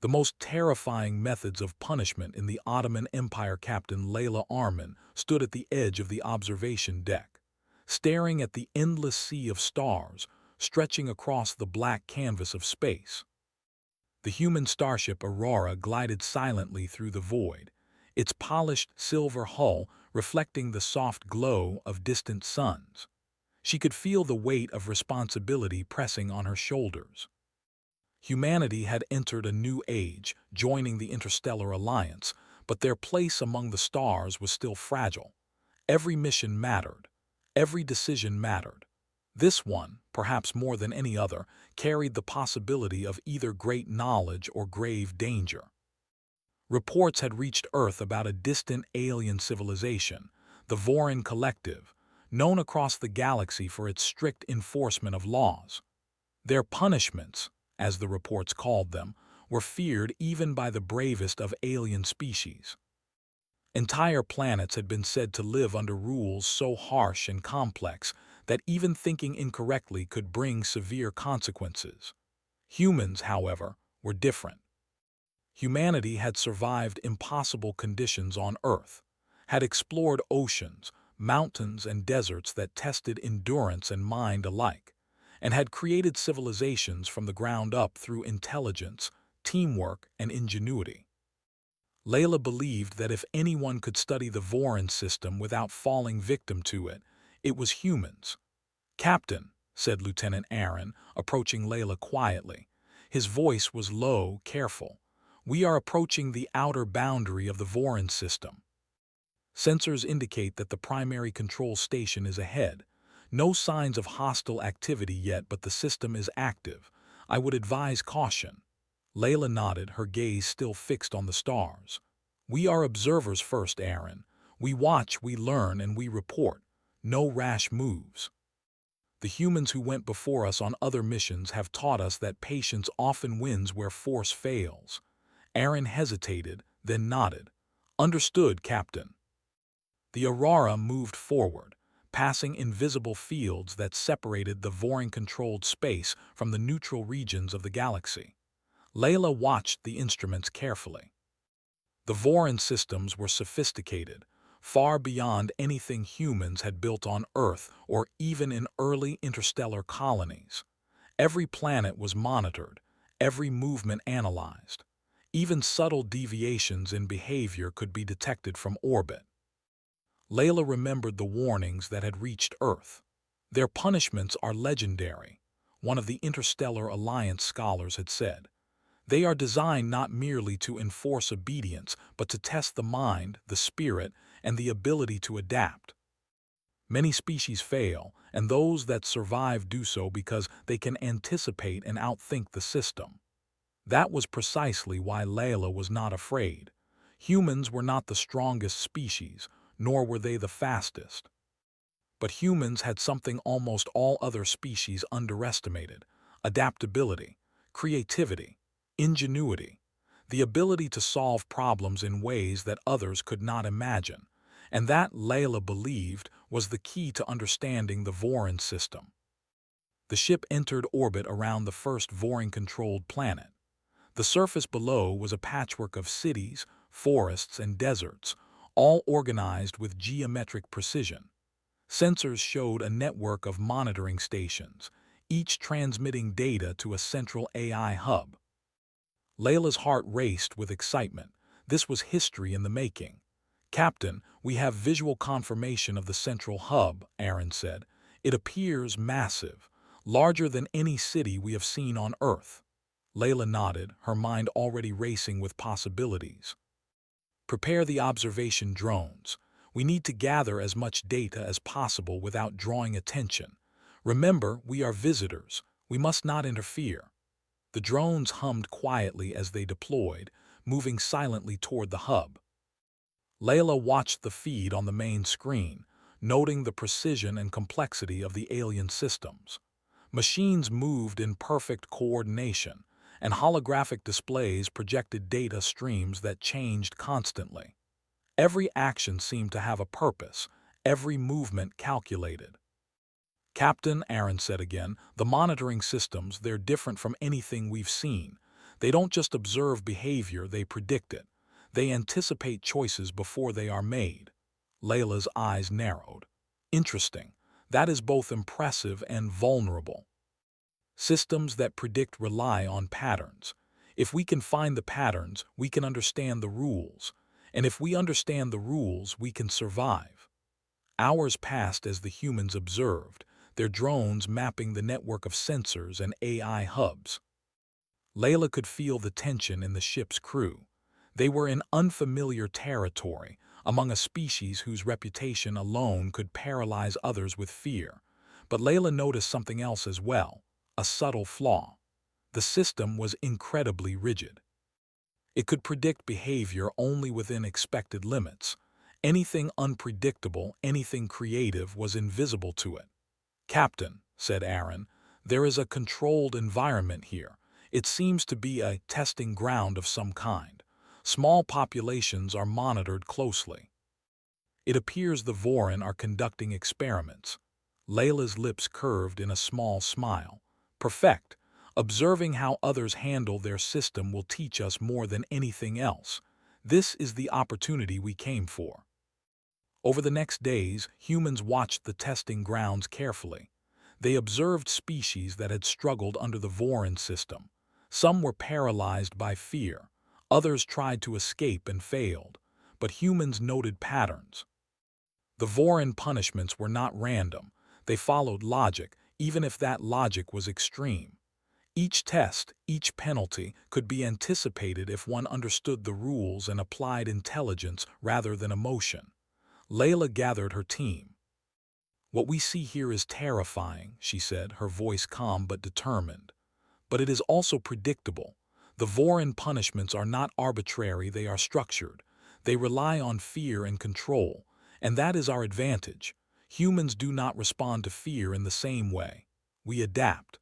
The most terrifying methods of punishment in the Ottoman EmpireCaptain Leyla Arman stood at the edge of the observation deck, staring at the endless sea of stars stretching across the black canvas of space. The human starship Aurora glided silently through the void, its polished silver hull reflecting the soft glow of distant suns. She could feel the weight of responsibility pressing on her shoulders. Humanity had entered a new age, joining the Interstellar Alliance, but their place among the stars was still fragile. Every mission mattered. Every decision mattered. This one, perhaps more than any other, carried the possibility of either great knowledge or grave danger. Reports had reached Earth about a distant alien civilization, the Vorin Collective, known across the galaxy for its strict enforcement of laws. Their punishments, as the reports called them, were feared even by the bravest of alien species. Entire planets had been said to live under rules so harsh and complex that even thinking incorrectly could bring severe consequences. Humans, however, were different. Humanity had survived impossible conditions on Earth, had explored oceans, mountains, and deserts that tested endurance and mind alike, and had created civilizations from the ground up through intelligence, teamwork, and ingenuity. Leyla believed that if anyone could study the Vorin system without falling victim to it, it was humans. "Captain," said Lieutenant Aaron, approaching Leyla quietly. His voice was low, careful. "We are approaching the outer boundary of the Vorin system. Sensors indicate that the primary control station is ahead. No signs of hostile activity yet, but the system is active. I would advise caution." Leyla nodded, her gaze still fixed on the stars. "We are observers first, Aaron. We watch, we learn, and we report. No rash moves. The humans who went before us on other missions have taught us that patience often wins where force fails." Aaron hesitated, then nodded. "Understood, Captain." The Aurora moved forward, passing invisible fields that separated the Vorin-controlled space from the neutral regions of the galaxy. Leyla watched the instruments carefully. The Vorin systems were sophisticated, far beyond anything humans had built on Earth or even in early interstellar colonies. Every planet was monitored, every movement analyzed. Even subtle deviations in behavior could be detected from orbit. Leyla remembered the warnings that had reached Earth. "Their punishments are legendary," one of the Interstellar Alliance scholars had said. "They are designed not merely to enforce obedience, but to test the mind, the spirit, and the ability to adapt. Many species fail, and those that survive do so because they can anticipate and outthink the system." That was precisely why Leyla was not afraid. Humans were not the strongest species, nor were they the fastest. But humans had something almost all other species underestimated: adaptability, creativity, ingenuity, the ability to solve problems in ways that others could not imagine. And that, Leyla believed, was the key to understanding the Vorin system. The ship entered orbit around the first Vorin-controlled planet. The surface below was a patchwork of cities, forests, and deserts, all organized with geometric precision. Sensors showed a network of monitoring stations, each transmitting data to a central AI hub. Leyla's heart raced with excitement. This was history in the making. "Captain, we have visual confirmation of the central hub," Aaron said. "It appears massive, larger than any city we have seen on Earth." Leyla nodded, her mind already racing with possibilities. "Prepare the observation drones. We need to gather as much data as possible without drawing attention. Remember, we are visitors. We must not interfere." The drones hummed quietly as they deployed, moving silently toward the hub. Leyla watched the feed on the main screen, noting the precision and complexity of the alien systems. Machines moved in perfect coordination, and holographic displays projected data streams that changed constantly. Every action seemed to have a purpose, every movement calculated. "Captain," Aaron said again, "the monitoring systems, they're different from anything we've seen. They don't just observe behavior, they predict it. They anticipate choices before they are made. Layla's eyes narrowed. Interesting. That is both impressive and vulnerable. Systems that predict rely on patterns. If we can find the patterns, we can understand the rules. And if we understand the rules, we can survive. Hours passed as the humans observed, their drones mapping the network of sensors and AI hubs. Layla could feel the tension in the ship's crew. They were in unfamiliar territory, among a species whose reputation alone could paralyze others with fear. But Layla noticed something else as well, a subtle flaw. The system was incredibly rigid. It could predict behavior only within expected limits. Anything unpredictable, anything creative was invisible to it. "Captain," said Aaron, "there is a controlled environment here. It seems to be a testing ground of some kind. Small populations are monitored closely. It appears the Vorin are conducting experiments." Layla's lips curved in a small smile. "Perfect. Observing how others handle their system will teach us more than anything else. This is the opportunity we came for." Over the next days, humans watched the testing grounds carefully. They observed species that had struggled under the Vorin system. Some were paralyzed by fear. Others tried to escape and failed. But humans noted patterns. The Vorin punishments were not random. They followed logic, even if that logic was extreme. Each test, each penalty, could be anticipated if one understood the rules and applied intelligence rather than emotion. Layla gathered her team. "What we see here is terrifying," she said, her voice calm but determined. "But it is also predictable. The Vorin punishments are not arbitrary, they are structured. They rely on fear and control, and that is our advantage. Humans do not respond to fear in the same way. We adapt.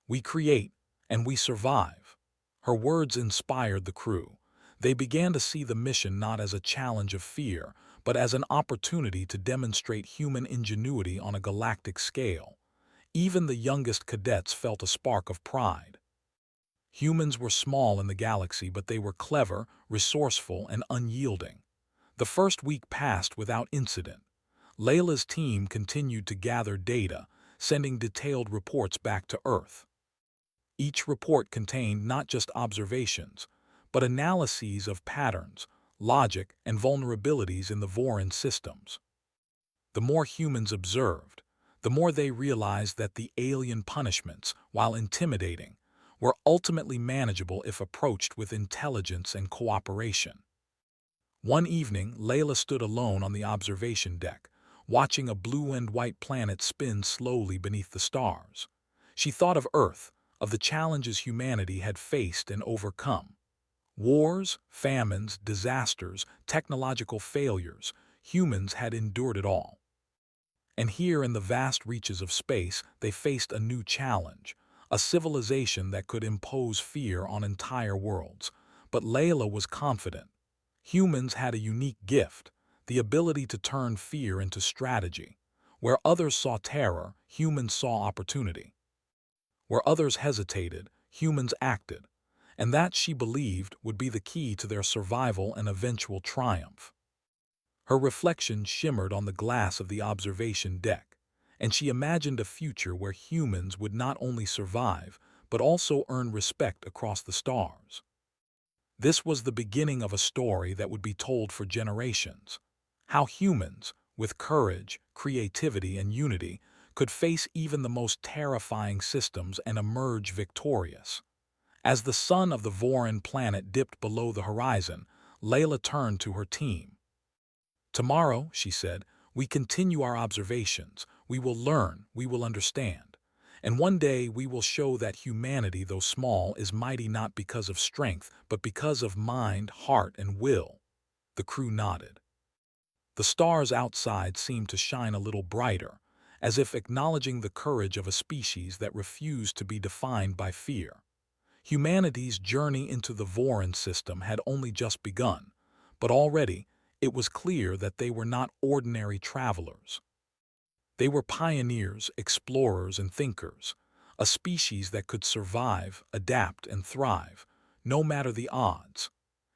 We create, and we survive." Her words inspired the crew. They began to see the mission not as a challenge of fear, but as an opportunity to demonstrate human ingenuity on a galactic scale. Even the youngest cadets felt a spark of pride. Humans were small in the galaxy, but they were clever, resourceful, and unyielding. The first week passed without incident. Layla's team continued to gather data, sending detailed reports back to Earth. Each report contained not just observations, but analyses of patterns, logic, and vulnerabilities in the Vorin systems. The more humans observed, the more they realized that the alien punishments, while intimidating, were ultimately manageable if approached with intelligence and cooperation. One evening, Layla stood alone on the observation deck, watching a blue and white planet spin slowly beneath the stars. She thought of Earth, of the challenges humanity had faced and overcome. Wars, famines, disasters, technological failures, humans had endured it all. And here in the vast reaches of space, they faced a new challenge, a civilization that could impose fear on entire worlds. But Layla was confident. Humans had a unique gift, the ability to turn fear into strategy. Where others saw terror, humans saw opportunity. Where others hesitated, humans acted. And that, she believed, would be the key to their survival and eventual triumph. Her reflection shimmered on the glass of the observation deck, and she imagined a future where humans would not only survive, but also earn respect across the stars. This was the beginning of a story that would be told for generations. How humans, with courage, creativity, and unity, could face even the most terrifying systems and emerge victorious. As the sun of the Vorin planet dipped below the horizon, Layla turned to her team. "Tomorrow," she said, "we continue our observations. We will learn, we will understand. And one day we will show that humanity, though small, is mighty not because of strength, but because of mind, heart, and will." The crew nodded. The stars outside seemed to shine a little brighter, as if acknowledging the courage of a species that refused to be defined by fear. Humanity's journey into the Vorin system had only just begun, but already it was clear that they were not ordinary travelers. They were pioneers, explorers, and thinkers, a species that could survive, adapt, and thrive, no matter the odds.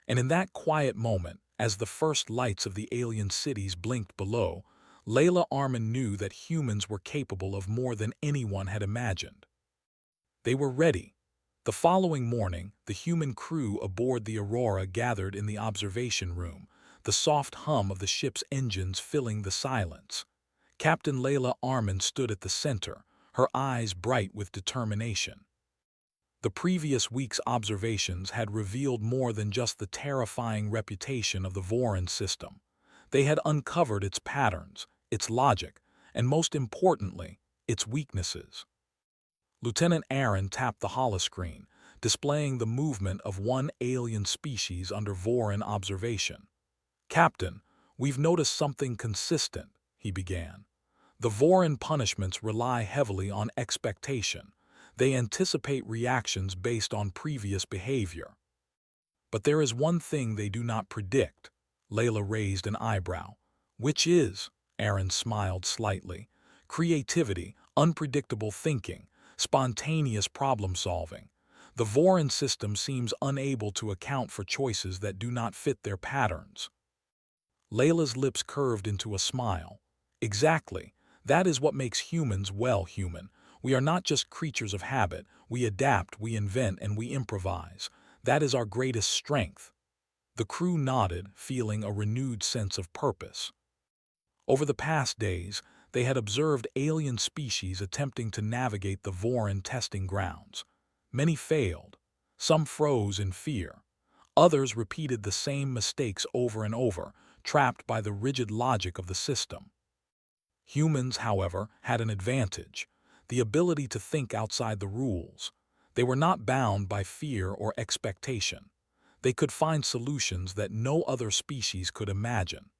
And in that quiet moment, as the first lights of the alien cities blinked below, Leyla Arman knew that humans were capable of more than anyone had imagined. They were ready. The following morning, the human crew aboard the Aurora gathered in the observation room, the soft hum of the ship's engines filling the silence. Captain Leyla Arman stood at the center, her eyes bright with determination. The previous week's observations had revealed more than just the terrifying reputation of the Voron system. They had uncovered its patterns, its logic, and most importantly, its weaknesses. Lieutenant Aaron tapped the holoscreen, displaying the movement of one alien species under Voron observation. "Captain, we've noticed something consistent," he began. "The Voron punishments rely heavily on expectation. They anticipate reactions based on previous behavior. But there is one thing they do not predict." Leyla raised an eyebrow. "Which is," Aaron smiled slightly, "creativity, unpredictable thinking, spontaneous problem-solving. The Voron system seems unable to account for choices that do not fit their patterns." Layla's lips curved into a smile. "Exactly. That is what makes humans well human. We are not just creatures of habit. We adapt, we invent, and we improvise. That is our greatest strength." The crew nodded, feeling a renewed sense of purpose. Over the past days, they had observed alien species attempting to navigate the Voron testing grounds. Many failed. Some froze in fear. Others repeated the same mistakes over and over, trapped by the rigid logic of the system. Humans, however, had an advantage: the ability to think outside the rules. They were not bound by fear or expectation. They could find solutions that no other species could imagine.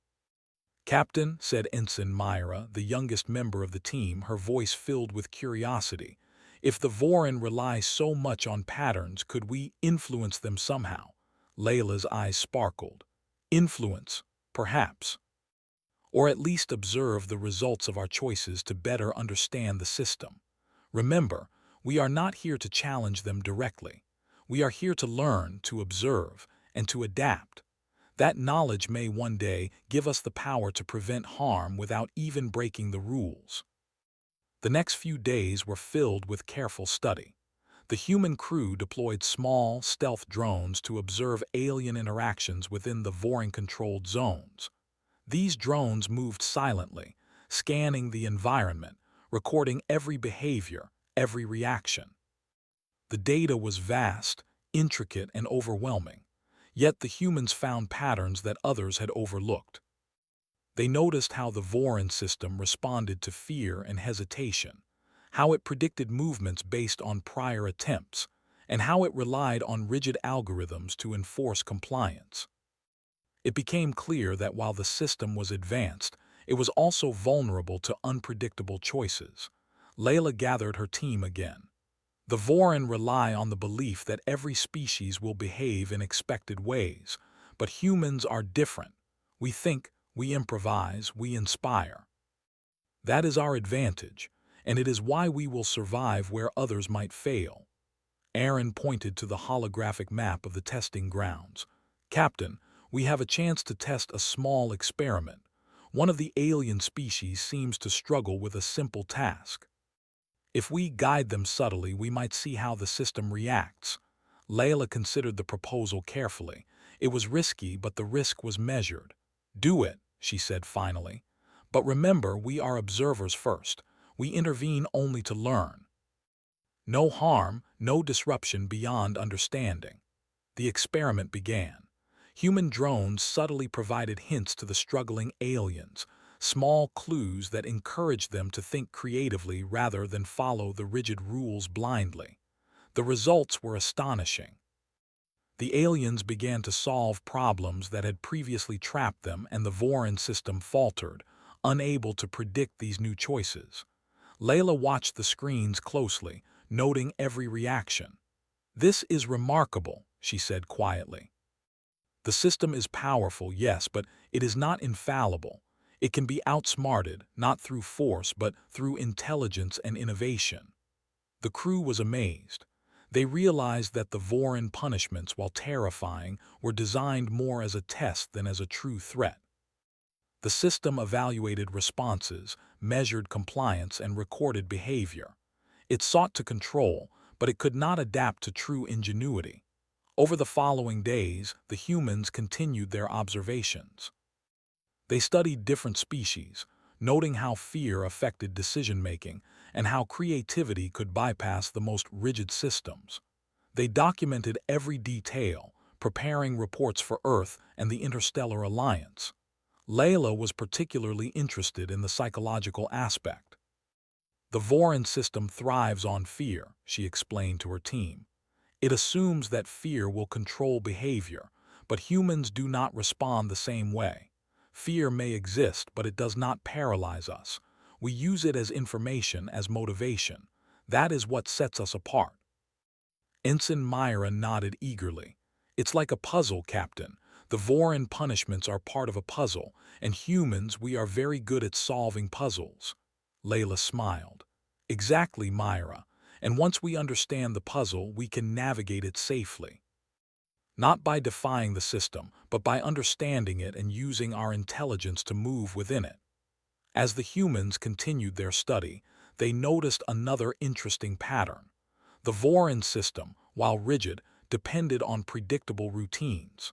"Captain," said Ensign Myra, the youngest member of the team, her voice filled with curiosity, "if the Voron rely so much on patterns, could we influence them somehow?" Layla's eyes sparkled. "Influence, perhaps. Or at least observe the results of our choices to better understand the system. Remember, we are not here to challenge them directly. We are here to learn, to observe, and to adapt. That knowledge may one day give us the power to prevent harm without even breaking the rules." The next few days were filled with careful study. The human crew deployed small, stealth drones to observe alien interactions within the Voron-controlled zones. These drones moved silently, scanning the environment, recording every behavior, every reaction. The data was vast, intricate, and overwhelming. Yet the humans found patterns that others had overlooked. They noticed how the Voron system responded to fear and hesitation, how it predicted movements based on prior attempts, and how it relied on rigid algorithms to enforce compliance. It became clear that while the system was advanced, it was also vulnerable to unpredictable choices. Leyla gathered her team again. "The Voron rely on the belief that every species will behave in expected ways, but humans are different. We think, we improvise, we inspire. That is our advantage, and it is why we will survive where others might fail." Aaron pointed to the holographic map of the testing grounds. "Captain, we have a chance to test a small experiment. One of the alien species seems to struggle with a simple task. If we guide them subtly, we might see how the system reacts." Leyla considered the proposal carefully. It was risky, but the risk was measured. "Do it," she said finally. "But remember, we are observers first. We intervene only to learn. No harm, no disruption beyond understanding." The experiment began. Human drones subtly provided hints to the struggling aliens, small clues that encouraged them to think creatively rather than follow the rigid rules blindly. The results were astonishing. The aliens began to solve problems that had previously trapped them, and the Voron system faltered, unable to predict these new choices. Leyla watched the screens closely, noting every reaction. "This is remarkable," she said quietly. "The system is powerful, yes, but it is not infallible. It can be outsmarted, not through force, but through intelligence and innovation." The crew was amazed. They realized that the Vorin punishments, while terrifying, were designed more as a test than as a true threat. The system evaluated responses, measured compliance, and recorded behavior. It sought to control, but it could not adapt to true ingenuity. Over the following days, the humans continued their observations. They studied different species, noting how fear affected decision-making and how creativity could bypass the most rigid systems. They documented every detail, preparing reports for Earth and the Interstellar Alliance. Leyla was particularly interested in the psychological aspect. The Vorin system thrives on fear, she explained to her team. It assumes that fear will control behavior, but humans do not respond the same way. Fear may exist, but it does not paralyze us. We use it as information, as motivation. That is what sets us apart. Ensign Myra nodded eagerly. It's like a puzzle, Captain. The Vorin punishments are part of a puzzle, and humans, we are very good at solving puzzles. Leyla smiled. Exactly, Myra. And once we understand the puzzle, we can navigate it safely. Not by defying the system, but by understanding it and using our intelligence to move within it. As the humans continued their study, they noticed another interesting pattern. The Vorin system, while rigid, depended on predictable routines.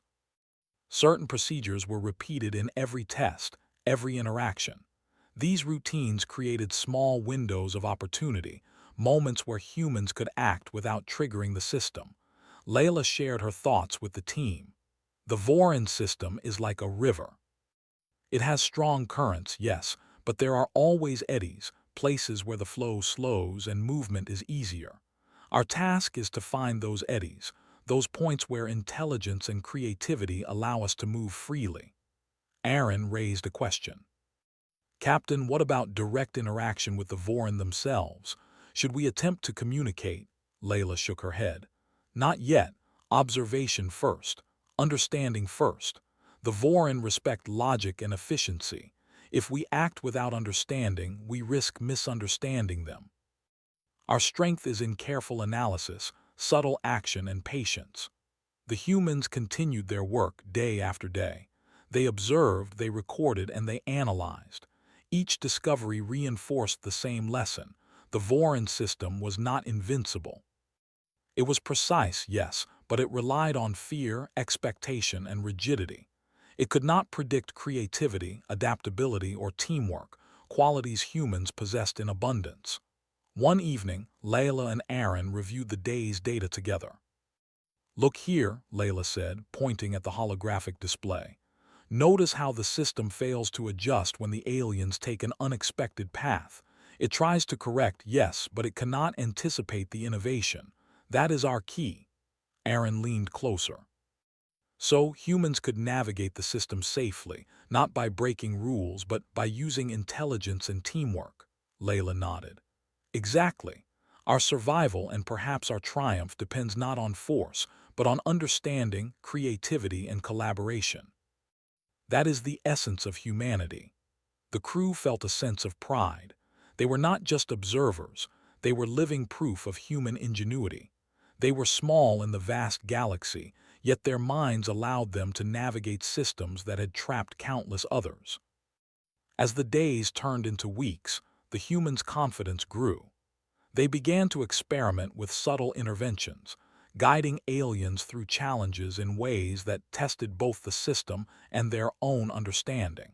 Certain procedures were repeated in every test, every interaction. These routines created small windows of opportunity, moments where humans could act without triggering the system. Leyla shared her thoughts with the team. The Vorin system is like a river. It has strong currents, yes, but there are always eddies, places where the flow slows and movement is easier. Our task is to find those eddies, those points where intelligence and creativity allow us to move freely. Aaron raised a question. Captain, what about direct interaction with the Vorin themselves? Should we attempt to communicate? Leyla shook her head. Not yet. Observation first. Understanding first. The Vorin respect logic and efficiency. If we act without understanding, we risk misunderstanding them. Our strength is in careful analysis, subtle action, and patience. The humans continued their work day after day. They observed, they recorded, and they analyzed. Each discovery reinforced the same lesson. The Vorin system was not invincible. It was precise, yes, but it relied on fear, expectation, and rigidity. It could not predict creativity, adaptability, or teamwork, qualities humans possessed in abundance. One evening, Leyla and Aaron reviewed the day's data together. Look here, Leyla said, pointing at the holographic display. Notice how the system fails to adjust when the aliens take an unexpected path. It tries to correct, yes, but it cannot anticipate the innovation. That is our key. Aaron leaned closer. So, humans could navigate the system safely, not by breaking rules, but by using intelligence and teamwork. Leyla nodded. Exactly. Our survival and perhaps our triumph depends not on force, but on understanding, creativity, and collaboration. That is the essence of humanity. The crew felt a sense of pride. They were not just observers, they were living proof of human ingenuity. They were small in the vast galaxy, yet their minds allowed them to navigate systems that had trapped countless others. As the days turned into weeks, the humans' confidence grew. They began to experiment with subtle interventions, guiding aliens through challenges in ways that tested both the system and their own understanding.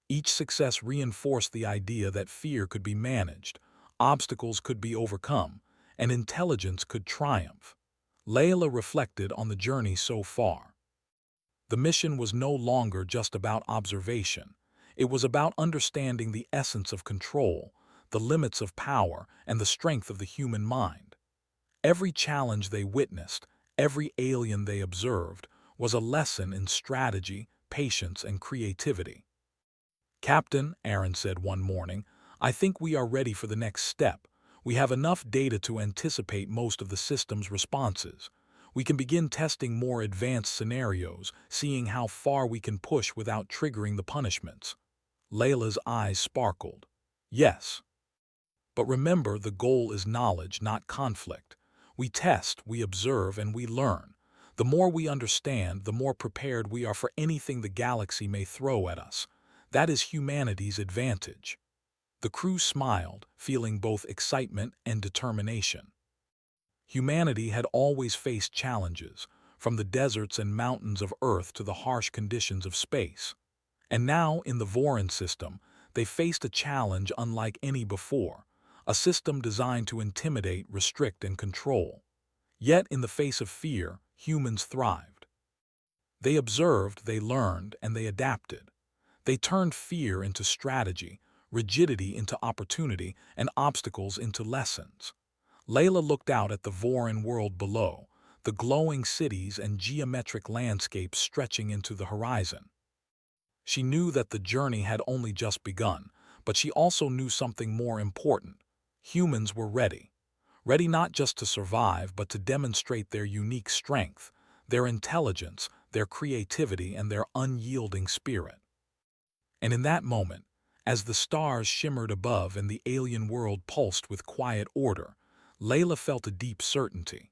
Each success reinforced the idea that fear could be managed, obstacles could be overcome, and intelligence could triumph. Leyla reflected on the journey so far. The mission was no longer just about observation. It was about understanding the essence of control, the limits of power, and the strength of the human mind. Every challenge they witnessed, every alien they observed, was a lesson in strategy, patience, and creativity. Captain, Aaron said one morning, I think we are ready for the next step. We have enough data to anticipate most of the system's responses. We can begin testing more advanced scenarios, seeing how far we can push without triggering the punishments. Leyla's eyes sparkled. Yes. But remember, the goal is knowledge, not conflict. We test, we observe, and we learn. The more we understand, the more prepared we are for anything the galaxy may throw at us. That is humanity's advantage. The crew smiled, feeling both excitement and determination. Humanity had always faced challenges, from the deserts and mountains of Earth to the harsh conditions of space. And now, in the Vorin system, they faced a challenge unlike any before, a system designed to intimidate, restrict, and control. Yet, in the face of fear, humans thrived. They observed, they learned, and they adapted. They turned fear into strategy, rigidity into opportunity, and obstacles into lessons. Leyla looked out at the Vorin world below, the glowing cities and geometric landscapes stretching into the horizon. She knew that the journey had only just begun, but she also knew something more important. Humans were ready. Ready not just to survive, but to demonstrate their unique strength, their intelligence, their creativity, and their unyielding spirit. And in that moment, as the stars shimmered above and the alien world pulsed with quiet order, Leyla felt a deep certainty.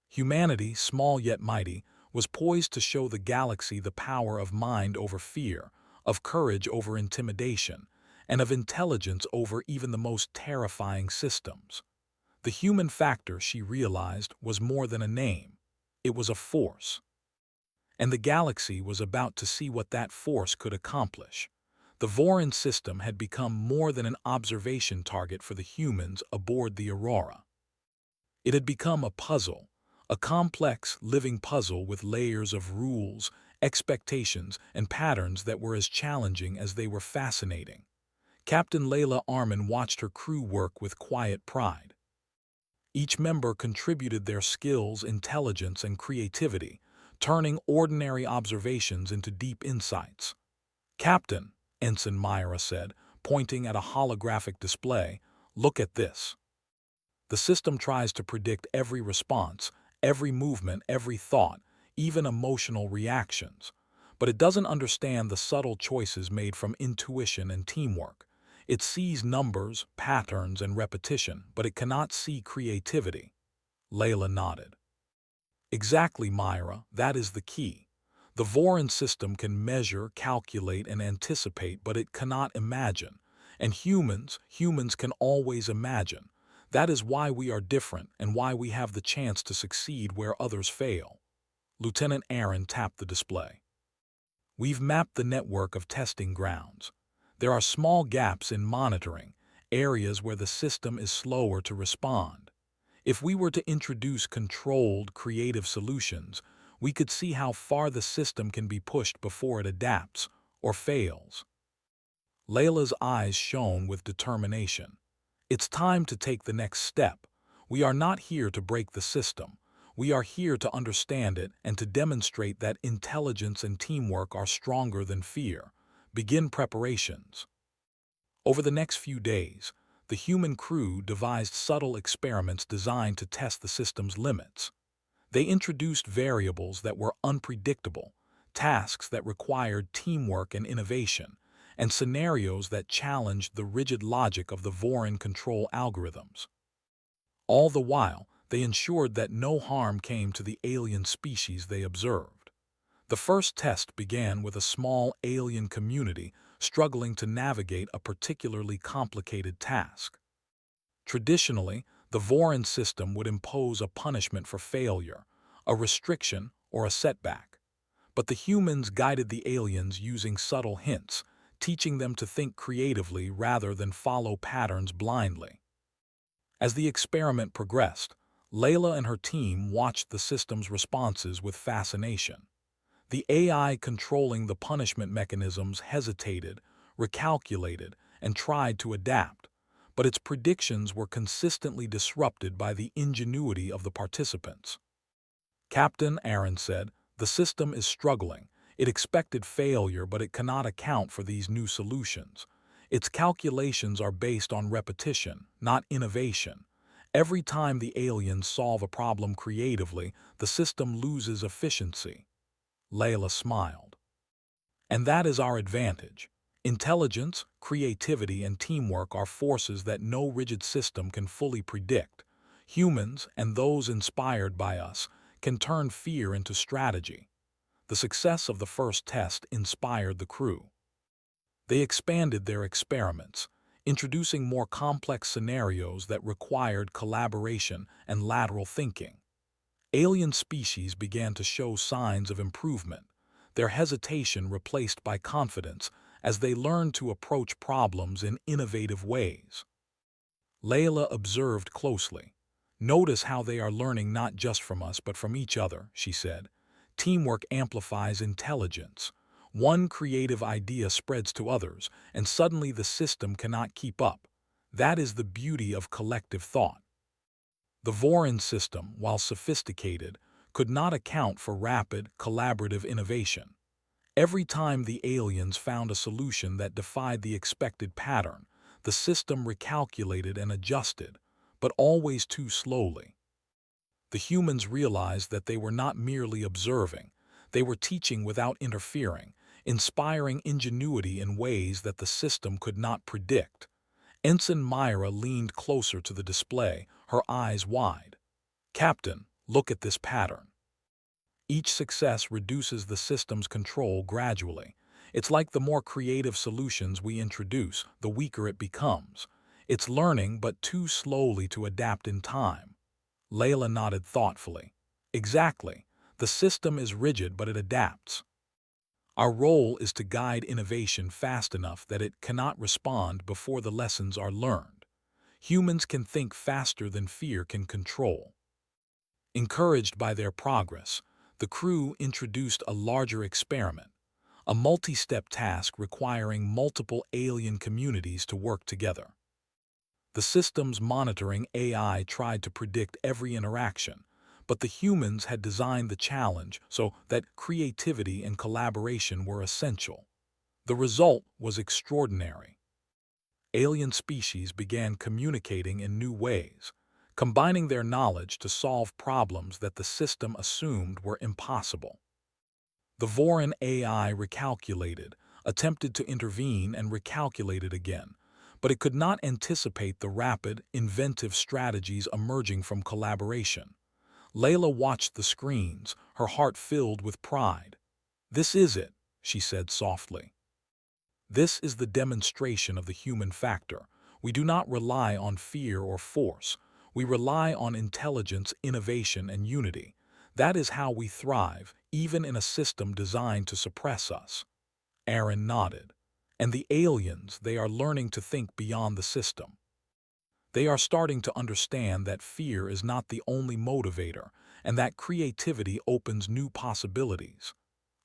Humanity, small yet mighty, was poised to show the galaxy the power of mind over fear, of courage over intimidation, and of intelligence over even the most terrifying systems. The human factor, she realized, was more than a name. It was a force. And the galaxy was about to see what that force could accomplish. The Vorin system had become more than an observation target for the humans aboard the Aurora. It had become a puzzle, a complex, living puzzle with layers of rules, expectations, and patterns that were as challenging as they were fascinating. Captain Leyla Arman watched her crew work with quiet pride. Each member contributed their skills, intelligence, and creativity, turning ordinary observations into deep insights. "Captain," Ensign Myra said, pointing at a holographic display, "look at this." The system tries to predict every response, every movement, every thought, even emotional reactions. But it doesn't understand the subtle choices made from intuition and teamwork. It sees numbers, patterns, and repetition, but it cannot see creativity. Leyla nodded. "Exactly, Myra, that is the key. The Vorin system can measure, calculate, and anticipate, but it cannot imagine. And humans can always imagine. That is why we are different and why we have the chance to succeed where others fail." Lieutenant Aaron tapped the display. "We've mapped the network of testing grounds. There are small gaps in monitoring, areas where the system is slower to respond. If we were to introduce controlled, creative solutions, we could see how far the system can be pushed before it adapts or fails." Layla's eyes shone with determination. "It's time to take the next step. We are not here to break the system. We are here to understand it and to demonstrate that intelligence and teamwork are stronger than fear. Begin preparations." Over the next few days, the human crew devised subtle experiments designed to test the system's limits. They introduced variables that were unpredictable, tasks that required teamwork and innovation, and scenarios that challenged the rigid logic of the Vorin control algorithms. All the while, they ensured that no harm came to the alien species they observed. The first test began with a small alien community struggling to navigate a particularly complicated task. Traditionally, the Vorin system would impose a punishment for failure, a restriction, or a setback. But the humans guided the aliens using subtle hints, teaching them to think creatively rather than follow patterns blindly. As the experiment progressed, Leyla and her team watched the system's responses with fascination. The AI controlling the punishment mechanisms hesitated, recalculated, and tried to adapt, but its predictions were consistently disrupted by the ingenuity of the participants. "Captain," Aaron said, "the system is struggling. It expected failure, but it cannot account for these new solutions. Its calculations are based on repetition, not innovation. Every time the aliens solve a problem creatively, the system loses efficiency." Leyla smiled. "And that is our advantage. Intelligence, creativity, and teamwork are forces that no rigid system can fully predict. Humans, and those inspired by us, can turn fear into strategy. The success of the first test inspired the crew. They expanded their experiments, introducing more complex scenarios that required collaboration and lateral thinking. Alien species began to show signs of improvement, their hesitation replaced by confidence as they learned to approach problems in innovative ways. Layla observed closely. "Notice how they are learning not just from us but from each other," she said. "Teamwork amplifies intelligence. One creative idea spreads to others, and suddenly the system cannot keep up. That is the beauty of collective thought." The Vorin system, while sophisticated, could not account for rapid, collaborative innovation. Every time the aliens found a solution that defied the expected pattern, the system recalculated and adjusted, but always too slowly. The humans realized that they were not merely observing, they were teaching without interfering, inspiring ingenuity in ways that the system could not predict. Ensign Myra leaned closer to the display, her eyes wide. "Captain, look at this pattern." Each success reduces the system's control gradually. It's like the more creative solutions we introduce, the weaker it becomes. It's learning but too slowly to adapt in time. Layla nodded thoughtfully. "Exactly. The system is rigid but it adapts. Our role is to guide innovation fast enough that it cannot respond before the lessons are learned. Humans can think faster than fear can control." Encouraged by their progress, the crew introduced a larger experiment, a multi-step task requiring multiple alien communities to work together. The system's monitoring AI tried to predict every interaction, but the humans had designed the challenge so that creativity and collaboration were essential. The result was extraordinary. Alien species began communicating in new ways, combining their knowledge to solve problems that the system assumed were impossible. The Vorin AI recalculated, attempted to intervene and recalculated again, but it could not anticipate the rapid, inventive strategies emerging from collaboration. Layla watched the screens, her heart filled with pride. "This is it," she said softly. "This is the demonstration of the human factor. We do not rely on fear or force. We rely on intelligence, innovation, and unity. That is how we thrive, even in a system designed to suppress us." Aaron nodded. "And the aliens, they are learning to think beyond the system. They are starting to understand that fear is not the only motivator and that creativity opens new possibilities."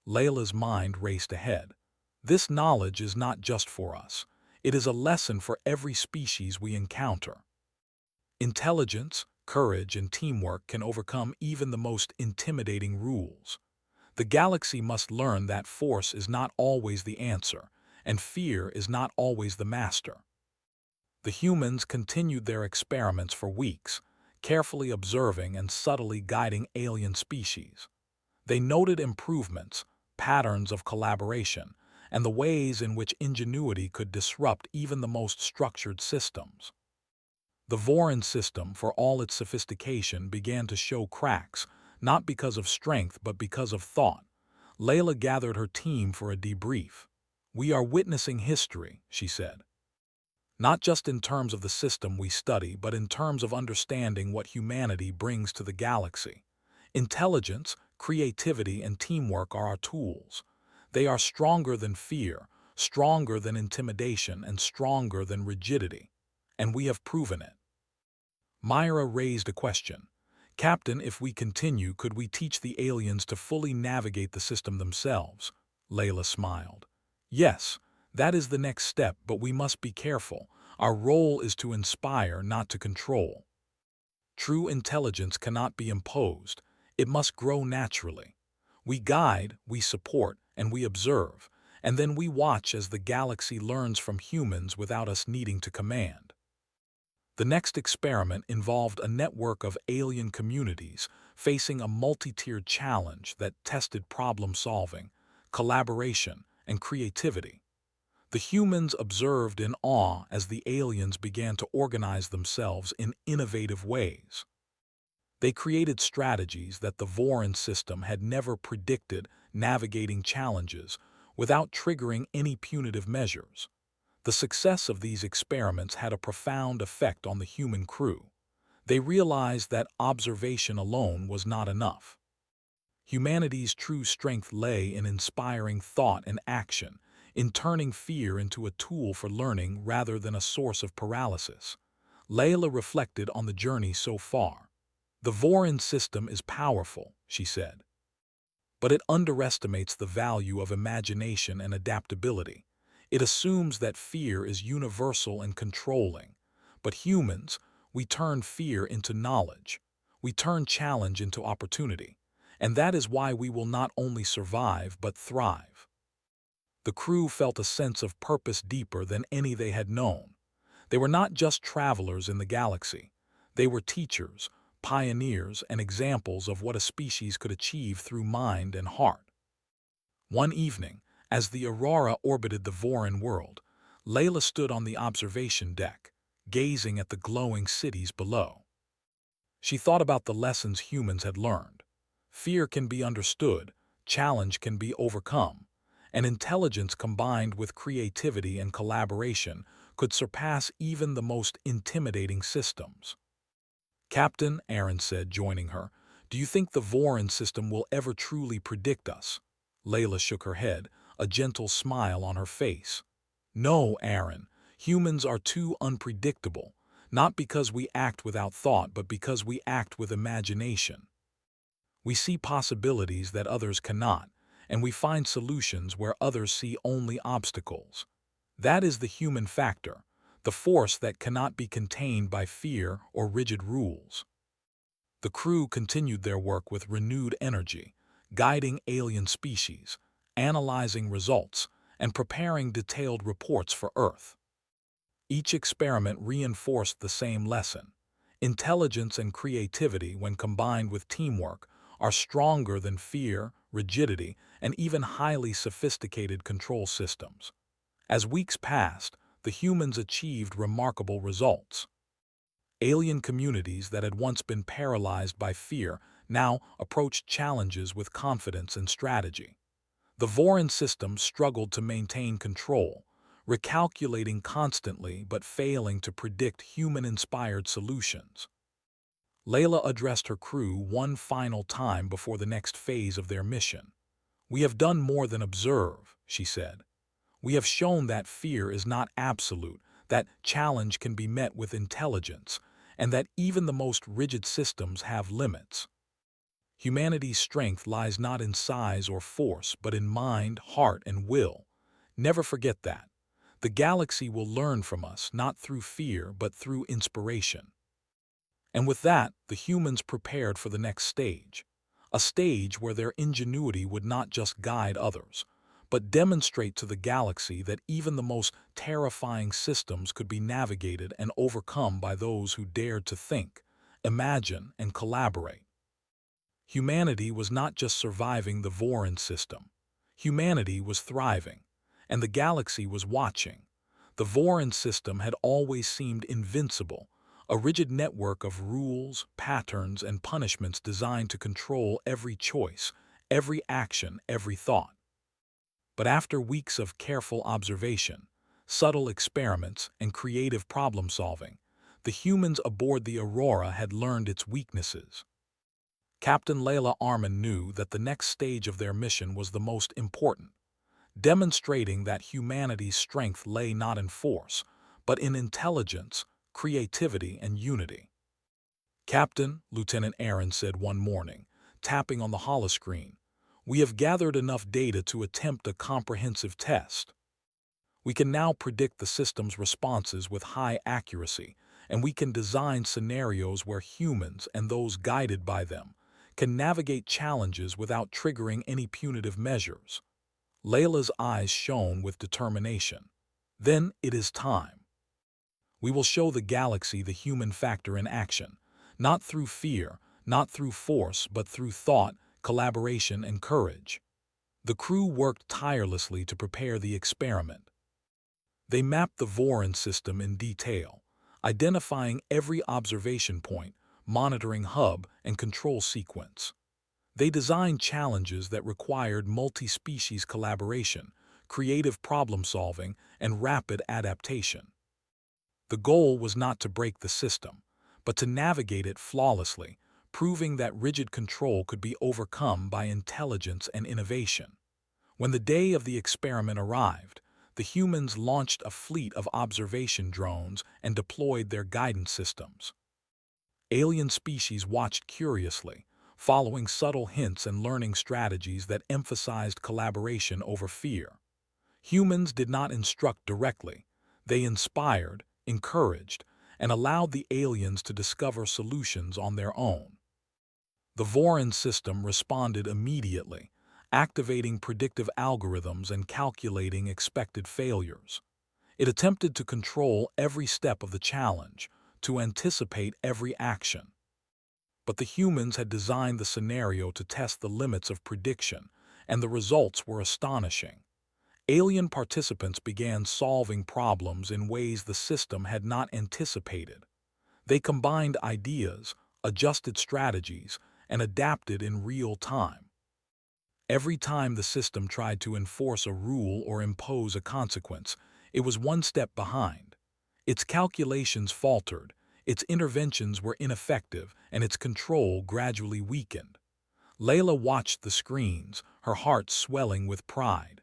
Layla's mind raced ahead. "This knowledge is not just for us. It is a lesson for every species we encounter. Intelligence, courage, and teamwork can overcome even the most intimidating rules. The galaxy must learn that force is not always the answer, and fear is not always the master." The humans continued their experiments for weeks, carefully observing and subtly guiding alien species. They noted improvements, patterns of collaboration, and the ways in which ingenuity could disrupt even the most structured systems. The Vorin system, for all its sophistication, began to show cracks, not because of strength but because of thought. Layla gathered her team for a debrief. "We are witnessing history," she said. "Not just in terms of the system we study, but in terms of understanding what humanity brings to the galaxy. Intelligence, creativity, and teamwork are our tools. They are stronger than fear, stronger than intimidation, and stronger than rigidity. And we have proven it." Myra raised a question. "Captain, if we continue, could we teach the aliens to fully navigate the system themselves?" Layla smiled. "Yes, that is the next step, but we must be careful. Our role is to inspire, not to control. True intelligence cannot be imposed. It must grow naturally. We guide, we support, and we observe, and then we watch as the galaxy learns from humans without us needing to command." The next experiment involved a network of alien communities facing a multi-tiered challenge that tested problem-solving, collaboration, and creativity. The humans observed in awe as the aliens began to organize themselves in innovative ways. They created strategies that the Voron system had never predicted, navigating challenges without triggering any punitive measures. The success of these experiments had a profound effect on the human crew. They realized that observation alone was not enough. Humanity's true strength lay in inspiring thought and action, in turning fear into a tool for learning rather than a source of paralysis. Leyla reflected on the journey so far. The Voron system is powerful, she said, but it underestimates the value of imagination and adaptability. It assumes that fear is universal and controlling. But humans, we turn fear into knowledge. We turn challenge into opportunity. And that is why we will not only survive but thrive. The crew felt a sense of purpose deeper than any they had known. They were not just travelers in the galaxy. They were teachers, pioneers, and examples of what a species could achieve through mind and heart. One evening, as the Aurora orbited the Voron world, Leyla stood on the observation deck, gazing at the glowing cities below. She thought about the lessons humans had learned. Fear can be understood, challenge can be overcome, and intelligence combined with creativity and collaboration could surpass even the most intimidating systems. "Captain," Aaron said, joining her, "do you think the Voron system will ever truly predict us?" Leyla shook her head, a gentle smile on her face. "No, Aaron, humans are too unpredictable, not because we act without thought, but because we act with imagination. We see possibilities that others cannot, and we find solutions where others see only obstacles. That is the human factor, the force that cannot be contained by fear or rigid rules." The crew continued their work with renewed energy, guiding alien species, analyzing results, and preparing detailed reports for Earth. Each experiment reinforced the same lesson. Intelligence and creativity, when combined with teamwork, are stronger than fear, rigidity, and even highly sophisticated control systems. As weeks passed, the humans achieved remarkable results. Alien communities that had once been paralyzed by fear now approached challenges with confidence and strategy. The Voron system struggled to maintain control, recalculating constantly but failing to predict human-inspired solutions. Leyla addressed her crew one final time before the next phase of their mission. "We have done more than observe," she said. "We have shown that fear is not absolute, that challenge can be met with intelligence, and that even the most rigid systems have limits. Humanity's strength lies not in size or force, but in mind, heart, and will. Never forget that. The galaxy will learn from us, not through fear, but through inspiration." And with that, the humans prepared for the next stage, a stage where their ingenuity would not just guide others, but demonstrate to the galaxy that even the most terrifying systems could be navigated and overcome by those who dared to think, imagine, and collaborate. Humanity was not just surviving the Voron system. Humanity was thriving, and the galaxy was watching. The Voron system had always seemed invincible, a rigid network of rules, patterns, and punishments designed to control every choice, every action, every thought. But after weeks of careful observation, subtle experiments, and creative problem-solving, the humans aboard the Aurora had learned its weaknesses. Captain Leyla Arman knew that the next stage of their mission was the most important, demonstrating that humanity's strength lay not in force, but in intelligence, creativity, and unity. "Captain," Lieutenant Aaron said one morning, tapping on the holoscreen, "we have gathered enough data to attempt a comprehensive test. We can now predict the system's responses with high accuracy, and we can design scenarios where humans and those guided by them can navigate challenges without triggering any punitive measures." Layla's eyes shone with determination. "Then it is time. We will show the galaxy the human factor in action, not through fear, not through force, but through thought, collaboration, and courage." The crew worked tirelessly to prepare the experiment. They mapped the Voron system in detail, identifying every observation point, monitoring hub and control sequence. They designed challenges that required multi-species collaboration, creative problem-solving, and rapid adaptation. The goal was not to break the system, but to navigate it flawlessly, proving that rigid control could be overcome by intelligence and innovation. When the day of the experiment arrived, the humans launched a fleet of observation drones and deployed their guidance systems. Alien species watched curiously, following subtle hints and learning strategies that emphasized collaboration over fear. Humans did not instruct directly. They inspired, encouraged, and allowed the aliens to discover solutions on their own. The Voron system responded immediately, activating predictive algorithms and calculating expected failures. It attempted to control every step of the challenge, to anticipate every action. But the humans had designed the scenario to test the limits of prediction, and the results were astonishing. Alien participants began solving problems in ways the system had not anticipated. They combined ideas, adjusted strategies, and adapted in real time. Every time the system tried to enforce a rule or impose a consequence, it was one step behind. Its calculations faltered, its interventions were ineffective, and its control gradually weakened. Leyla watched the screens, her heart swelling with pride.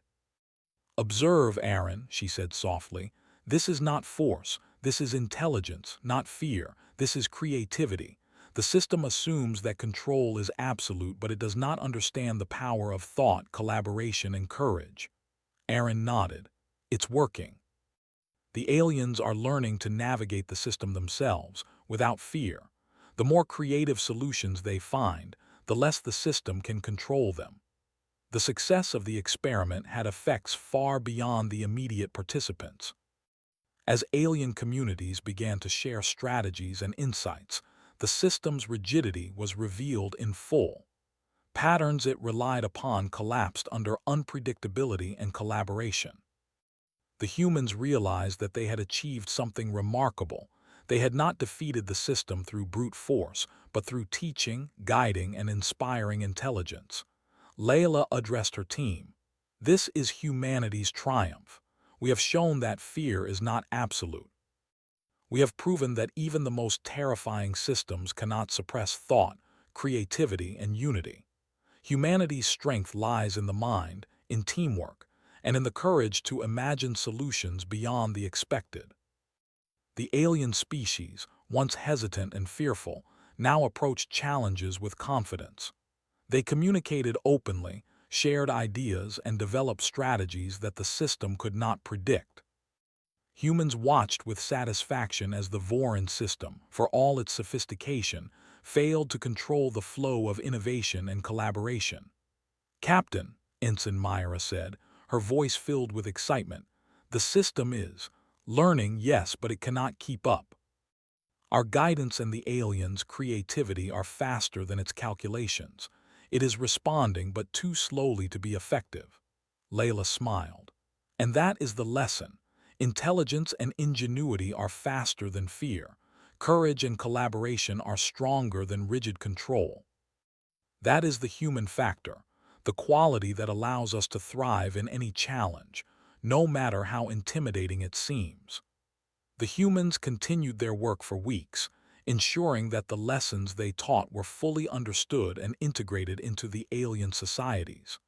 "Observe, Aaron," she said softly. "This is not force. This is intelligence, not fear. This is creativity. The system assumes that control is absolute, but it does not understand the power of thought, collaboration, and courage." Aaron nodded. "It's working." The aliens are learning to navigate the system themselves, without fear. The more creative solutions they find, the less the system can control them. The success of the experiment had effects far beyond the immediate participants. As alien communities began to share strategies and insights, the system's rigidity was revealed in full. Patterns it relied upon collapsed under unpredictability and collaboration. The humans realized that they had achieved something remarkable. They had not defeated the system through brute force, but through teaching, guiding, and inspiring intelligence. Leyla addressed her team. "This is humanity's triumph. We have shown that fear is not absolute. We have proven that even the most terrifying systems cannot suppress thought, creativity, and unity. Humanity's strength lies in the mind, in teamwork, and in the courage to imagine solutions beyond the expected." The alien species, once hesitant and fearful, now approached challenges with confidence. They communicated openly, shared ideas, and developed strategies that the system could not predict. Humans watched with satisfaction as the Voron system, for all its sophistication, failed to control the flow of innovation and collaboration. "Captain," Ensign Myra said, her voice filled with excitement, "the system is learning, yes, but it cannot keep up. Our guidance and the aliens' creativity are faster than its calculations. It is responding, but too slowly to be effective." Leyla smiled. "And that is the lesson. Intelligence and ingenuity are faster than fear. Courage and collaboration are stronger than rigid control. That is the human factor, the quality that allows us to thrive in any challenge, no matter how intimidating it seems." The humans continued their work for weeks, ensuring that the lessons they taught were fully understood and integrated into the alien societies.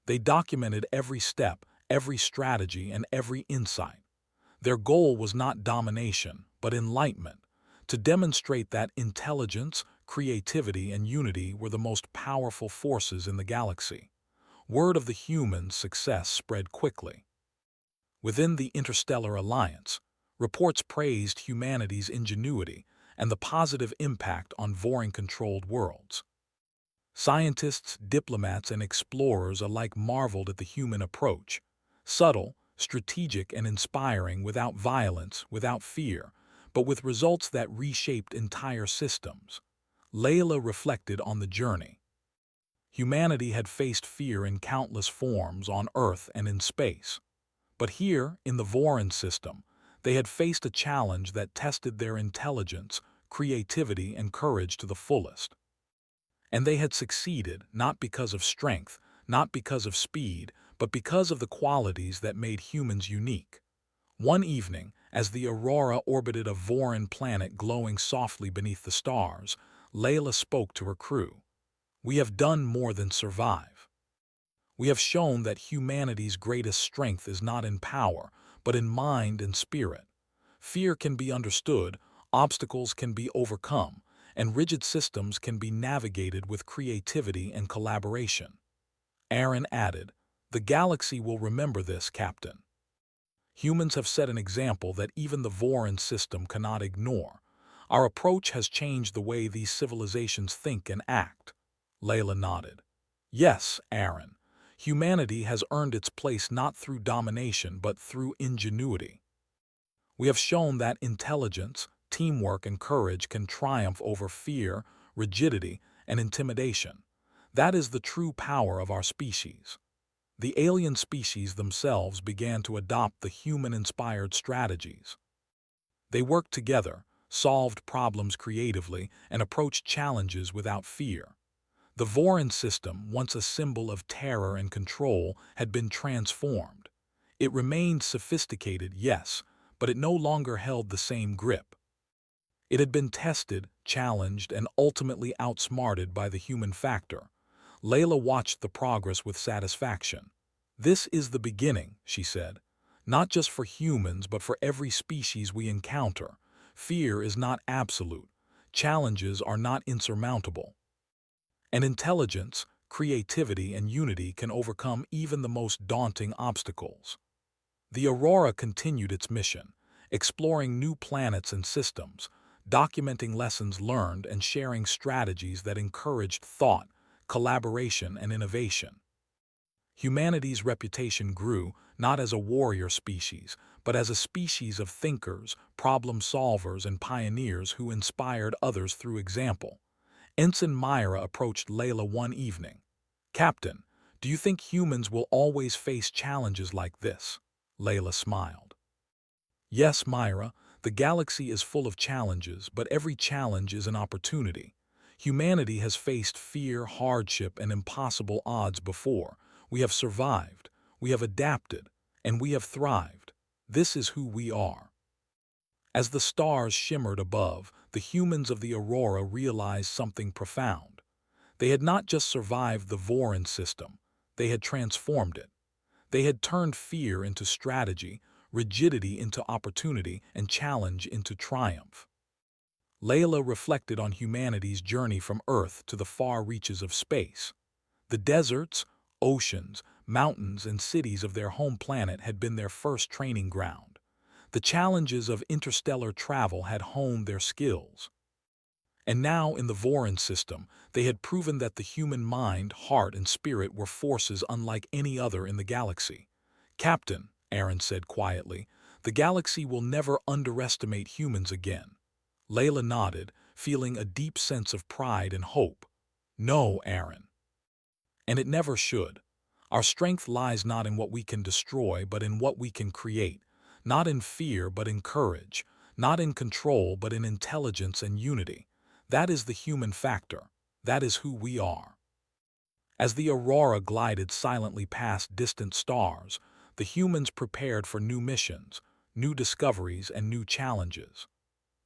They documented every step, every strategy, and every insight. Their goal was not domination, but enlightenment, to demonstrate that intelligence, creativity, and unity were the most powerful forces in the galaxy. Word of the humans' success spread quickly. Within the Interstellar Alliance, reports praised humanity's ingenuity and the positive impact on Voron-controlled worlds. Scientists, diplomats, and explorers alike marveled at the human approach, subtle, strategic, and inspiring, without violence, without fear, but with results that reshaped entire systems. Leyla reflected on the journey. Humanity had faced fear in countless forms on Earth and in space. But here, in the Voron system, they had faced a challenge that tested their intelligence, creativity, and courage to the fullest. And they had succeeded not because of strength, not because of speed, but because of the qualities that made humans unique. One evening, as the Aurora orbited a Voron planet glowing softly beneath the stars, Leyla spoke to her crew. "We have done more than survive. We have shown that humanity's greatest strength is not in power, but in mind and spirit. Fear can be understood, obstacles can be overcome, and rigid systems can be navigated with creativity and collaboration." Arman added, "The galaxy will remember this, Captain. Humans have set an example that even the Voron system cannot ignore. Our approach has changed the way these civilizations think and act." Leyla nodded. "Yes, Arman. Humanity has earned its place not through domination but through ingenuity. We have shown that intelligence, teamwork, and courage can triumph over fear, rigidity, and intimidation. That is the true power of our species." The alien species themselves began to adopt the human-inspired strategies. They worked together, solved problems creatively, and approached challenges without fear. The Voron system, once a symbol of terror and control, had been transformed. It remained sophisticated, yes, but it no longer held the same grip. It had been tested, challenged, and ultimately outsmarted by the human factor. Leyla watched the progress with satisfaction. "This is the beginning," she said. "Not just for humans, but for every species we encounter. Fear is not absolute. Challenges are not insurmountable. And intelligence, creativity, and unity can overcome even the most daunting obstacles." The Aurora continued its mission, exploring new planets and systems, documenting lessons learned and sharing strategies that encouraged thought, collaboration, and innovation. Humanity's reputation grew not as a warrior species, but as a species of thinkers, problem solvers, and pioneers who inspired others through example. Ensign Myra approached Leyla one evening. "Captain, do you think humans will always face challenges like this?" Leyla smiled. "Yes, Myra, the galaxy is full of challenges, but every challenge is an opportunity. Humanity has faced fear, hardship, and impossible odds before. We have survived, we have adapted, and we have thrived. This is who we are." As the stars shimmered above, the humans of the Aurora realized something profound. They had not just survived the Voron system, they had transformed it. They had turned fear into strategy, rigidity into opportunity, and challenge into triumph. Leyla reflected on humanity's journey from Earth to the far reaches of space. The deserts, oceans, mountains, and cities of their home planet had been their first training ground. The challenges of interstellar travel had honed their skills. And now, in the Voron system, they had proven that the human mind, heart, and spirit were forces unlike any other in the galaxy. "Captain," Arman said quietly, "the galaxy will never underestimate humans again." Leyla nodded, feeling a deep sense of pride and hope. "No, Arman. And it never should. Our strength lies not in what we can destroy, but in what we can create. Not in fear, but in courage. Not in control, but in intelligence and unity. That is the human factor. That is who we are." As the Aurora glided silently past distant stars, the humans prepared for new missions, new discoveries, and new challenges.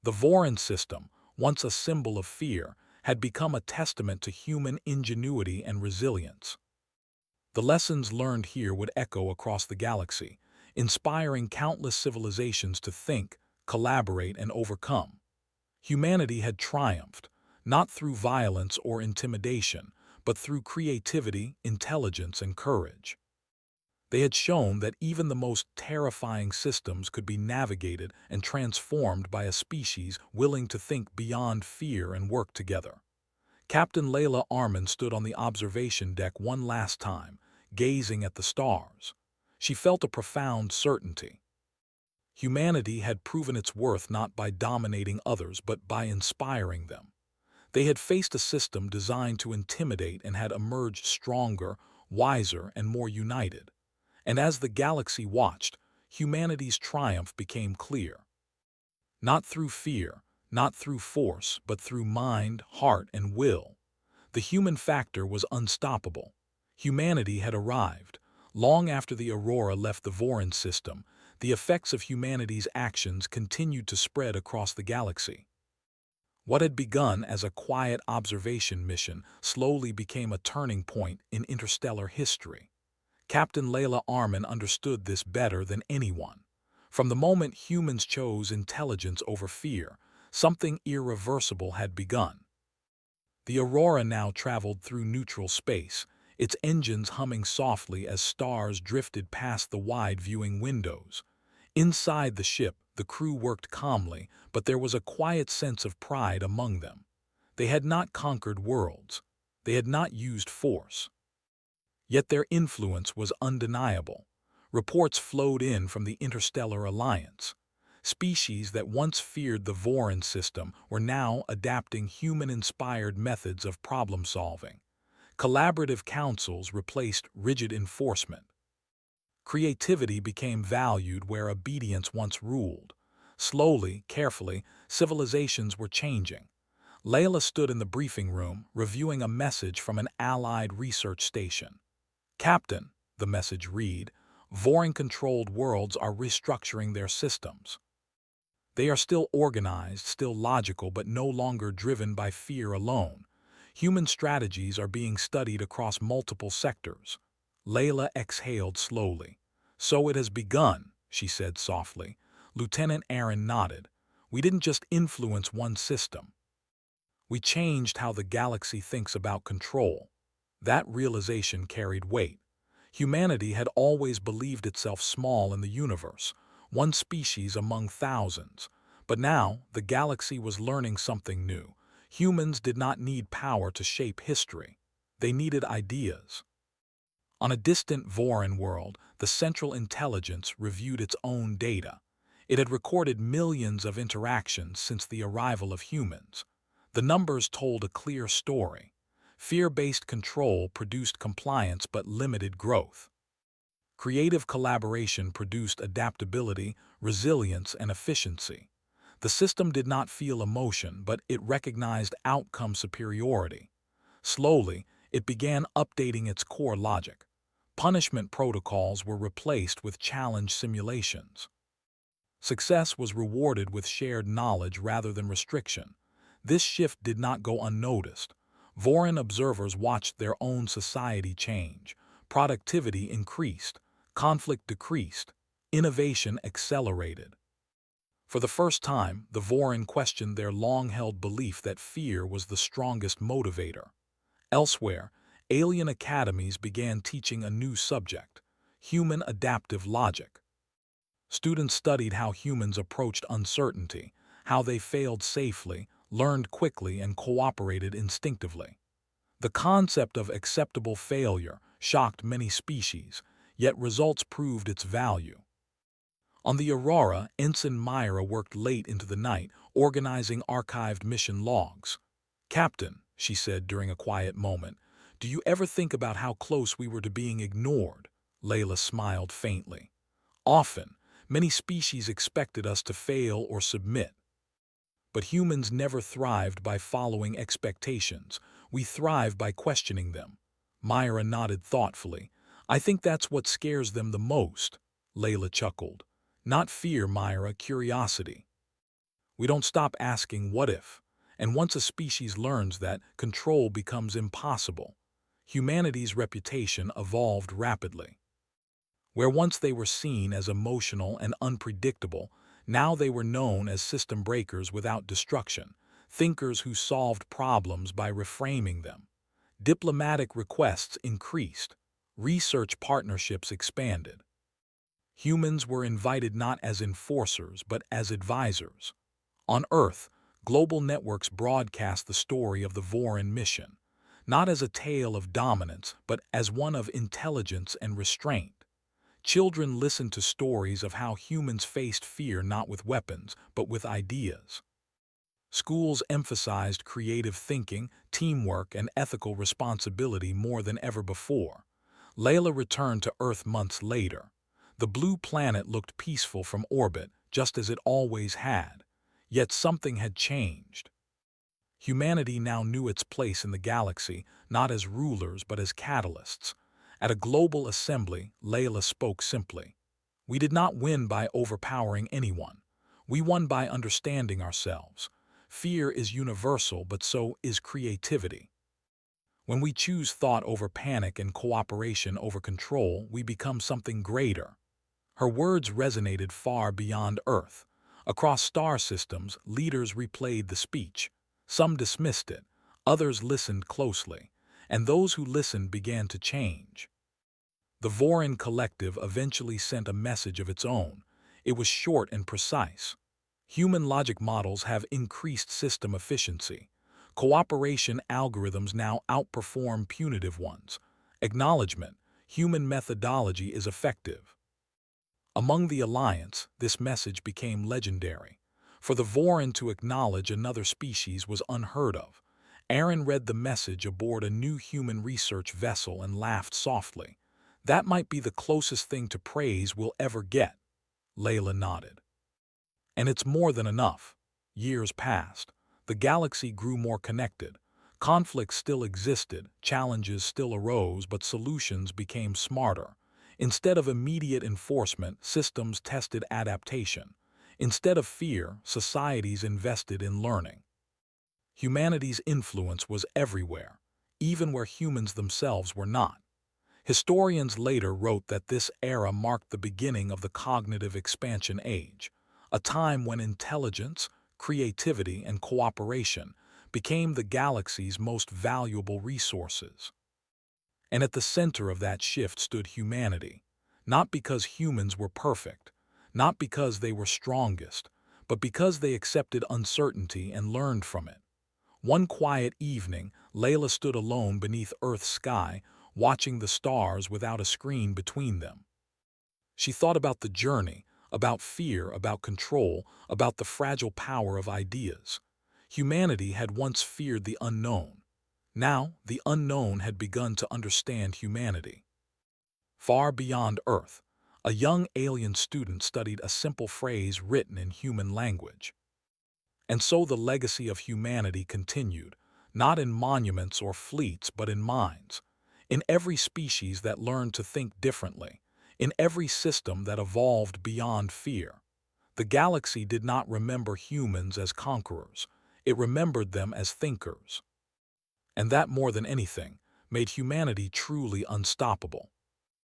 The Voron system, once a symbol of fear, had become a testament to human ingenuity and resilience. The lessons learned here would echo across the galaxy, inspiring countless civilizations to think, collaborate, and overcome. Humanity had triumphed, not through violence or intimidation, but through creativity, intelligence, and courage. They had shown that even the most terrifying systems could be navigated and transformed by a species willing to think beyond fear and work together. Captain Leyla Arman stood on the observation deck one last time, gazing at the stars. She felt a profound certainty. Humanity had proven its worth not by dominating others but by inspiring them. They had faced a system designed to intimidate and had emerged stronger, wiser, and more united. And as the galaxy watched, humanity's triumph became clear. Not through fear, not through force, but through mind, heart, and will. The human factor was unstoppable. Humanity had arrived. Long after the Aurora left the Voron system, the effects of humanity's actions continued to spread across the galaxy. What had begun as a quiet observation mission slowly became a turning point in interstellar history. Captain Leyla Arman understood this better than anyone. From the moment humans chose intelligence over fear, something irreversible had begun. The Aurora now traveled through neutral space, its engines humming softly as stars drifted past the wide viewing windows. Inside the ship, the crew worked calmly, but there was a quiet sense of pride among them. They had not conquered worlds. They had not used force. Yet their influence was undeniable. Reports flowed in from the Interstellar Alliance. Species that once feared the Voron system were now adapting human-inspired methods of problem-solving. Collaborative councils replaced rigid enforcement. Creativity became valued where obedience once ruled. Slowly, carefully, civilizations were changing. Leyla stood in the briefing room, reviewing a message from an Allied research station. "Captain," the message read, "Voron-controlled worlds are restructuring their systems. They are still organized, still logical, but no longer driven by fear alone. Human strategies are being studied across multiple sectors." Leyla exhaled slowly. "So it has begun," she said softly. Lieutenant Aaron nodded. "We didn't just influence one system. We changed how the galaxy thinks about control." That realization carried weight. Humanity had always believed itself small in the universe, one species among thousands. But now, the galaxy was learning something new. Humans did not need power to shape history. They needed ideas. On a distant Voron world, the Central Intelligence reviewed its own data. It had recorded millions of interactions since the arrival of humans. The numbers told a clear story. Fear-based control produced compliance but limited growth. Creative collaboration produced adaptability, resilience, and efficiency. The system did not feel emotion, but it recognized outcome superiority. Slowly, it began updating its core logic. Punishment protocols were replaced with challenge simulations. Success was rewarded with shared knowledge rather than restriction. This shift did not go unnoticed. Voron observers watched their own society change. Productivity increased, conflict decreased, innovation accelerated. For the first time, the Voron questioned their long-held belief that fear was the strongest motivator. Elsewhere, alien academies began teaching a new subject: human adaptive logic. Students studied how humans approached uncertainty, how they failed safely, learned quickly, and cooperated instinctively. The concept of acceptable failure shocked many species, yet results proved its value. On the Aurora, Ensign Myra worked late into the night, organizing archived mission logs. "Captain," she said during a quiet moment, "do you ever think about how close we were to being ignored?" Leyla smiled faintly. "Often. Many species expected us to fail or submit. But humans never thrived by following expectations. We thrive by questioning them." Myra nodded thoughtfully. "I think that's what scares them the most." Leyla chuckled. "Not fear, Myra, curiosity. We don't stop asking what if. And once a species learns that, control becomes impossible." Humanity's reputation evolved rapidly. Where once they were seen as emotional and unpredictable, now they were known as system breakers without destruction, thinkers who solved problems by reframing them. Diplomatic requests increased. Research partnerships expanded. Humans were invited not as enforcers but as advisors. On Earth, global networks broadcast the story of the Voron mission, not as a tale of dominance but as one of intelligence and restraint. Children listened to stories of how humans faced fear not with weapons, but with ideas. Schools emphasized creative thinking, teamwork, and ethical responsibility more than ever before. Leyla returned to Earth months later. The blue planet looked peaceful from orbit, just as it always had. Yet something had changed. Humanity now knew its place in the galaxy, not as rulers but as catalysts. At a global assembly, Leyla spoke simply. We did not win by overpowering anyone. We won by understanding ourselves. Fear is universal, but so is creativity. When we choose thought over panic and cooperation over control, we become something greater. Her words resonated far beyond Earth. Across star systems, leaders replayed the speech. Some dismissed it, others listened closely, and those who listened began to change. The Vorin Collective eventually sent a message of its own. It was short and precise. Human logic models have increased system efficiency. Cooperation algorithms now outperform punitive ones. Acknowledgement: human methodology is effective. Among the Alliance, this message became legendary. For the Vorin to acknowledge another species was unheard of. Aaron read the message aboard a new human research vessel and laughed softly. That might be the closest thing to praise we'll ever get. Leyla nodded. And it's more than enough. Years passed. The galaxy grew more connected. Conflicts still existed, challenges still arose, but solutions became smarter. Instead of immediate enforcement, systems tested adaptation. Instead of fear, societies invested in learning. Humanity's influence was everywhere, even where humans themselves were not. Historians later wrote that this era marked the beginning of the cognitive expansion age, a time when intelligence, creativity, and cooperation became the galaxy's most valuable resources. And at the center of that shift stood humanity, not because humans were perfect, not because they were strongest, but because they accepted uncertainty and learned from it. One quiet evening, Leyla stood alone beneath Earth's sky, watching the stars without a screen between them. She thought about the journey, about fear, about control, about the fragile power of ideas. Humanity had once feared the unknown. Now, the unknown had begun to understand humanity. Far beyond Earth, a young alien student studied a simple phrase written in human language. And so the legacy of humanity continued, not in monuments or fleets, but in minds. In every species that learned to think differently, in every system that evolved beyond fear. The galaxy did not remember humans as conquerors, it remembered them as thinkers. And that, more than anything, made humanity truly unstoppable.